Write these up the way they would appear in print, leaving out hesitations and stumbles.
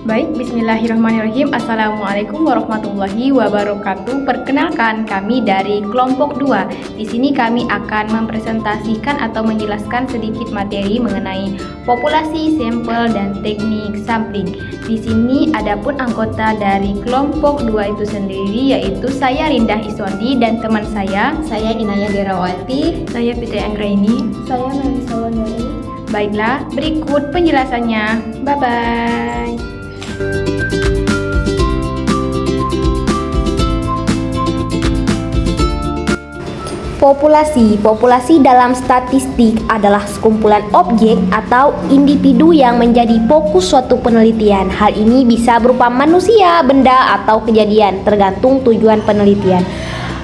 Baik, bismillahirrahmanirrahim. Assalamualaikum warahmatullahi wabarakatuh. Perkenalkan, kami dari kelompok 2. Di sini kami akan mempresentasikan atau menjelaskan sedikit materi mengenai populasi, sampel, dan teknik sampling. Di sini adapun anggota dari kelompok 2 itu sendiri, yaitu saya Rindah Iswandi dan teman saya Inaya Gerawati, saya Fitri Anggraini. Saya Melisa Wandari. Baiklah, berikut penjelasannya. Bye-bye. Populasi dalam statistik adalah sekumpulan objek atau individu yang menjadi fokus suatu penelitian. Hal ini bisa berupa manusia, benda, atau kejadian, tergantung tujuan penelitian.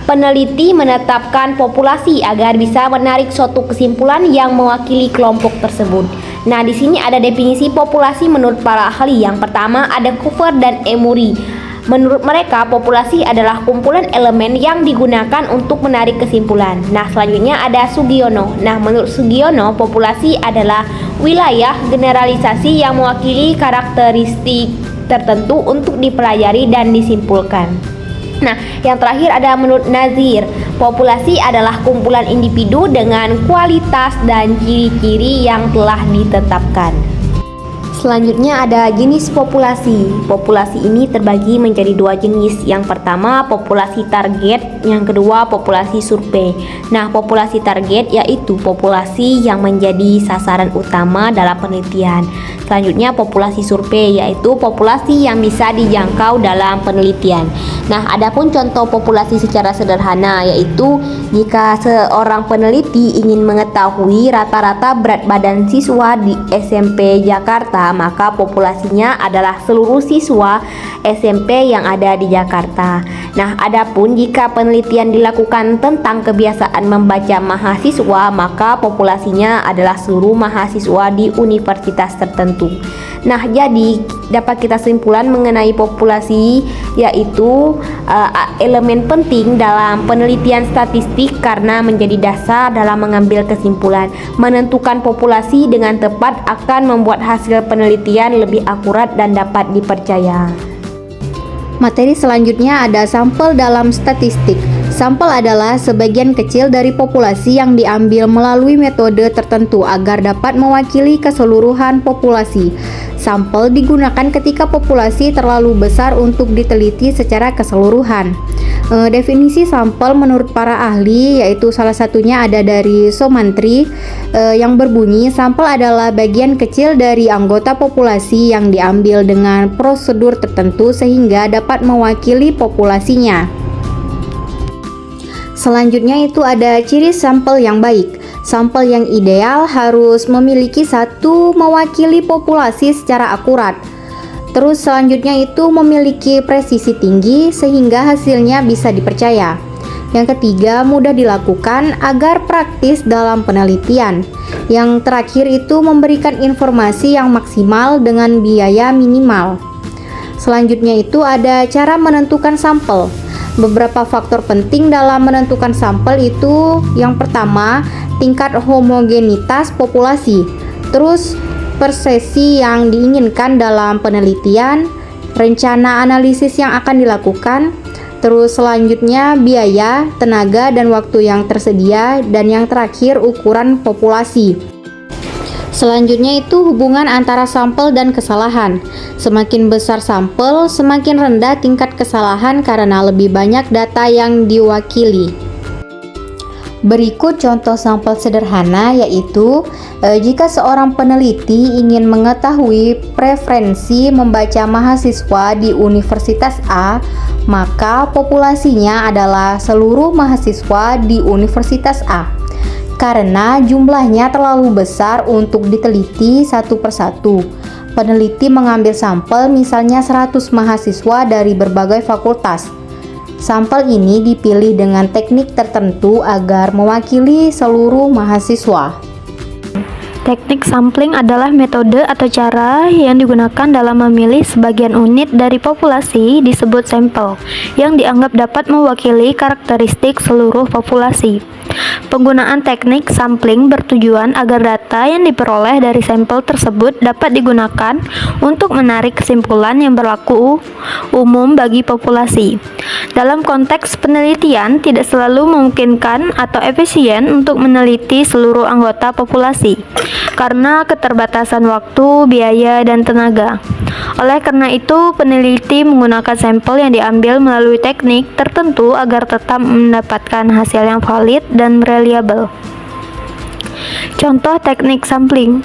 Peneliti menetapkan populasi agar bisa menarik suatu kesimpulan yang mewakili kelompok tersebut. Nah, di sini ada definisi populasi menurut para ahli. Yang pertama ada Cooper dan Emery. Menurut mereka, populasi adalah kumpulan elemen yang digunakan untuk menarik kesimpulan. Nah, selanjutnya ada Sugiono. Nah, menurut Sugiono, populasi adalah wilayah generalisasi yang mewakili karakteristik tertentu untuk dipelajari dan disimpulkan. Nah, yang terakhir ada menurut Nazir, populasi adalah kumpulan individu dengan kualitas dan ciri-ciri yang telah ditetapkan. Selanjutnya ada jenis populasi. Populasi ini terbagi menjadi dua jenis. Yang pertama populasi target, yang kedua populasi survei. Nah, populasi target yaitu populasi yang menjadi sasaran utama dalam penelitian. Selanjutnya populasi survei yaitu populasi yang bisa dijangkau dalam penelitian. Nah, adapun contoh populasi secara sederhana yaitu jika seorang peneliti ingin mengetahui rata-rata berat badan siswa di SMP Jakarta, maka populasinya adalah seluruh siswa SMP yang ada di Jakarta. Nah, adapun jika penelitian dilakukan tentang kebiasaan membaca mahasiswa, maka populasinya adalah seluruh mahasiswa di universitas tertentu. Nah, jadi dapat kita simpulkan mengenai populasi yaitu elemen penting dalam penelitian statistik karena menjadi dasar dalam mengambil kesimpulan. Menentukan populasi dengan tepat akan membuat hasil penelitian lebih akurat dan dapat dipercaya. Materi selanjutnya ada sampel dalam statistik. Sampel adalah sebagian kecil dari populasi yang diambil melalui metode tertentu agar dapat mewakili keseluruhan populasi. Sampel digunakan ketika populasi terlalu besar untuk diteliti secara keseluruhan. Definisi sampel menurut para ahli yaitu salah satunya ada dari Somantri yang berbunyi sampel adalah bagian kecil dari anggota populasi yang diambil dengan prosedur tertentu sehingga dapat mewakili populasinya. Selanjutnya itu ada ciri sampel yang baik. Sampel yang ideal harus memiliki satu mewakili populasi secara akurat. Terus selanjutnya itu memiliki presisi tinggi sehingga hasilnya bisa dipercaya. Yang ketiga, mudah dilakukan agar praktis dalam penelitian. Yang terakhir itu memberikan informasi yang maksimal dengan biaya minimal. Selanjutnya itu ada cara menentukan sampel. Beberapa faktor penting dalam menentukan sampel itu yang pertama, tingkat homogenitas populasi. Terus persesi yang diinginkan dalam penelitian, rencana analisis yang akan dilakukan, terus selanjutnya biaya, tenaga, dan waktu yang tersedia, dan yang terakhir ukuran populasi. Selanjutnya itu hubungan antara sampel dan kesalahan. Semakin besar sampel, semakin rendah tingkat kesalahan karena lebih banyak data yang diwakili. Berikut contoh sampel sederhana yaitu jika seorang peneliti ingin mengetahui preferensi membaca mahasiswa di Universitas A, maka populasinya adalah seluruh mahasiswa di Universitas A. Karena jumlahnya terlalu besar untuk diteliti satu persatu, peneliti mengambil sampel misalnya 100 mahasiswa dari berbagai fakultas. Sampel ini dipilih dengan teknik tertentu agar mewakili seluruh mahasiswa. Teknik sampling adalah metode atau cara yang digunakan dalam memilih sebagian unit dari populasi disebut sampel, yang dianggap dapat mewakili karakteristik seluruh populasi. Penggunaan teknik sampling bertujuan agar data yang diperoleh dari sampel tersebut dapat digunakan untuk menarik kesimpulan yang berlaku umum bagi populasi. Dalam konteks penelitian, tidak selalu memungkinkan atau efisien untuk meneliti seluruh anggota populasi karena keterbatasan waktu, biaya, dan tenaga. Oleh karena itu, peneliti menggunakan sampel yang diambil melalui teknik tertentu agar tetap mendapatkan hasil yang valid dan reliable. Contoh teknik sampling,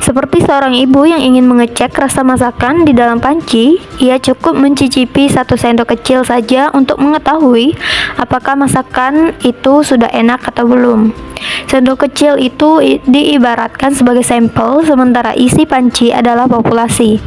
seperti seorang ibu yang ingin mengecek rasa masakan di dalam panci, ia cukup mencicipi 1 sendok kecil saja untuk mengetahui apakah masakan itu sudah enak atau belum. Sendok kecil itu diibaratkan sebagai sampel, sementara isi panci adalah populasi.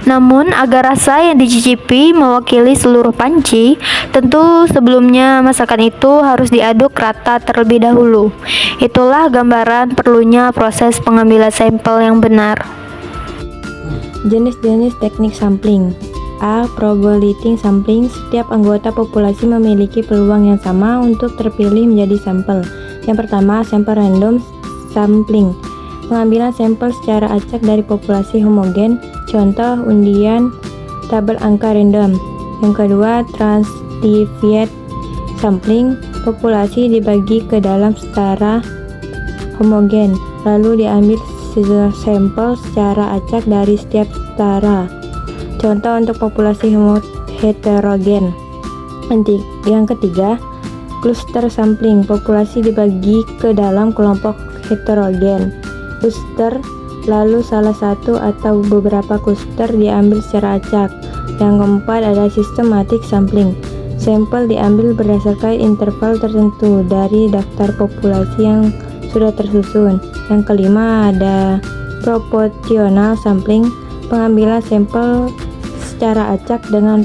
Namun, agar rasa yang dicicipi mewakili seluruh panci, tentu sebelumnya masakan itu harus diaduk rata terlebih dahulu. Itulah gambaran perlunya proses pengambilan sampel yang benar. Jenis-jenis teknik sampling. A. Probability sampling. Setiap anggota populasi memiliki peluang yang sama untuk terpilih menjadi sampel. Yang pertama, sampel random sampling. Pengambilan sampel secara acak dari populasi homogen, contoh undian tabel angka random. Yang kedua, transdivided sampling. Populasi dibagi ke dalam setara homogen, lalu diambil sampel secara acak dari setiap setara. Contoh untuk populasi heterogen. Yang ketiga, cluster sampling. Populasi dibagi ke dalam kelompok heterogen, cluster, lalu salah satu atau beberapa cluster diambil secara acak. Yang keempat ada systematic sampling. Sampel diambil berdasarkan interval tertentu dari daftar populasi yang sudah tersusun. Yang kelima ada proportional sampling. Pengambilan sampel secara acak dengan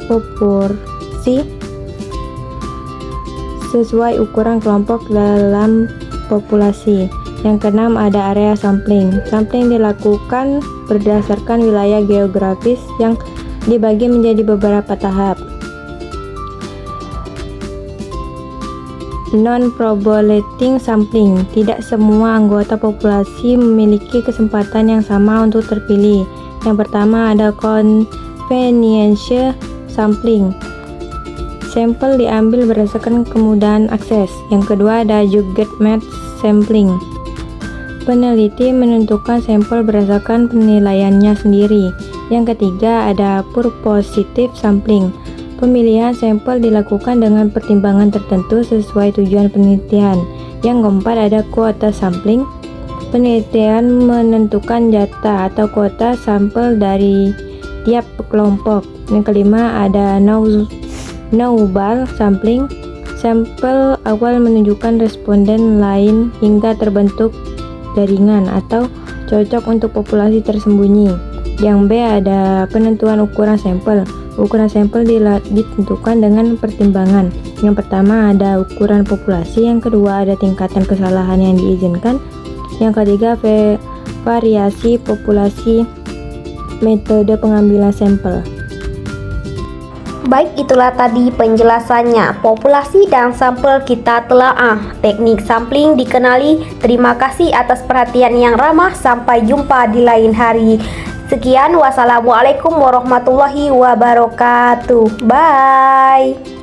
proporsi sesuai ukuran kelompok dalam populasi. Yang keenam ada area sampling. Sampling dilakukan berdasarkan wilayah geografis yang dibagi menjadi beberapa tahap. Non-probability sampling. Tidak semua anggota populasi memiliki kesempatan yang sama untuk terpilih. Yang pertama ada convenience sampling. Sampel diambil berdasarkan kemudahan akses. Yang kedua ada judgment sampling. Peneliti menentukan sampel berdasarkan penilaiannya sendiri. Yang ketiga ada purposive sampling. Pemilihan sampel dilakukan dengan pertimbangan tertentu sesuai tujuan penelitian. Yang keempat ada kuota sampling. Penelitian menentukan jatah atau kuota sampel dari tiap kelompok. Yang kelima ada snowball sampling. Sampel awal menunjukkan responden lain hingga terbentuk jaringan atau cocok untuk populasi tersembunyi. Yang B ada penentuan ukuran sampel. Ukuran sampel ditentukan dengan pertimbangan. Yang pertama ada ukuran populasi, yang kedua ada tingkatan kesalahan yang diizinkan, yang ketiga variasi populasi, metode pengambilan sampel. Baik, itulah tadi penjelasannya. Populasi dan sampel kita telaah. Teknik sampling dikenali. Terima kasih atas perhatian yang ramah. Sampai jumpa di lain hari. Sekian, wassalamualaikum warahmatullahi wabarakatuh. Bye.